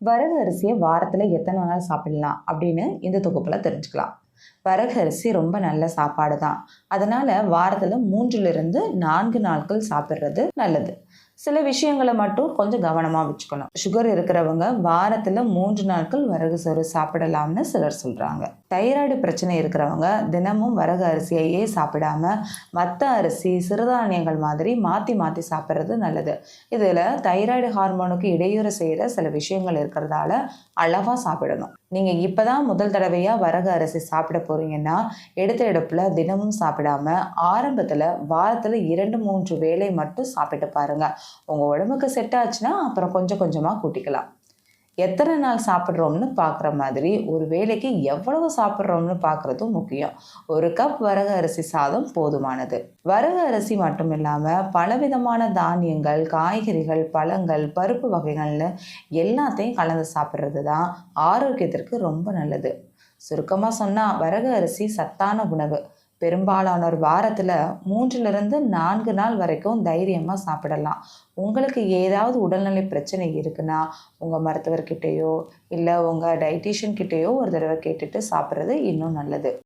வரகு அரிசியை வாரத்தில் எத்தனை நாள் சாப்பிடலாம் அப்படின்னு இந்த தொகுப்பில் தெரிஞ்சுக்கலாம். வரகு அரிசி ரொம்ப நல்ல சாப்பாடு தான். அதனால் வாரத்தில் 3 to 4 நாட்கள் சாப்பிட்றது நல்லது. சில விஷயங்களை மட்டும் கொஞ்சம் கவனமாக வச்சுக்கணும். சுகர் இருக்கிறவங்க வாரத்தில் 3 நாட்கள் வரகு சோறு சாப்பிடலாம்னு சிலர் சொல்கிறாங்க. தைராய்டு பிரச்சனை இருக்கிறவங்க தினமும் வரகு அரிசியையே சாப்பிடாம மற்ற அரிசி சிறுதானியங்கள் மாதிரி மாற்றி மாற்றி சாப்பிட்றது நல்லது. இதில் தைராய்டு ஹார்மோனுக்கு இடையூறு செய்கிற சில விஷயங்கள் இருக்கிறதால அளவாக சாப்பிடணும். நீங்கள் இப்போ தான் முதல் தடவையாக வரகு அரிசி சாப்பிட போகிறீங்கன்னா எடுத்த எடுப்பில் தினமும் சாப்பிடாம ஆரம்பத்தில் வாரத்தில் 2-3 வேளை மட்டும் சாப்பிட்டு பாருங்கள். உங்கள் உடம்புக்கு செட் ஆச்சுன்னா அப்புறம் கொஞ்சம் கொஞ்சமாக கூட்டிக்கலாம். எத்தனை நாள் சாப்பிட்றோம்னு பார்க்குற மாதிரி ஒரு வேளைக்கு எவ்வளவு சாப்பிட்றோம்னு பார்க்குறதும் முக்கியம். 1 கப் வரகு அரிசி சாதம் போதுமானது. வரகு அரிசி மட்டும் இல்லாமல் பலவிதமான தானியங்கள், காய்கறிகள், பழங்கள், பருப்பு வகைகள்னு எல்லாத்தையும் கலந்து சாப்பிட்றது தான் ஆரோக்கியத்திற்கு ரொம்ப நல்லது. சுருக்கமாக சொன்னால் வரகு அரிசி சத்தான உணவு. பெரும்பாலானோர் வாரத்தில் 3 to 4 நாள் வரைக்கும் தைரியமாக சாப்பிடலாம். உங்களுக்கு ஏதாவது உடல்நிலை பிரச்சனை இருக்குன்னா உங்கள் மருத்துவர்கிட்டயோ இல்லை உங்கள் டயட்டீஷியன் கிட்டேயோ ஒரு தடவை கேட்டுட்டு சாப்பிட்றது இன்னும் நல்லது.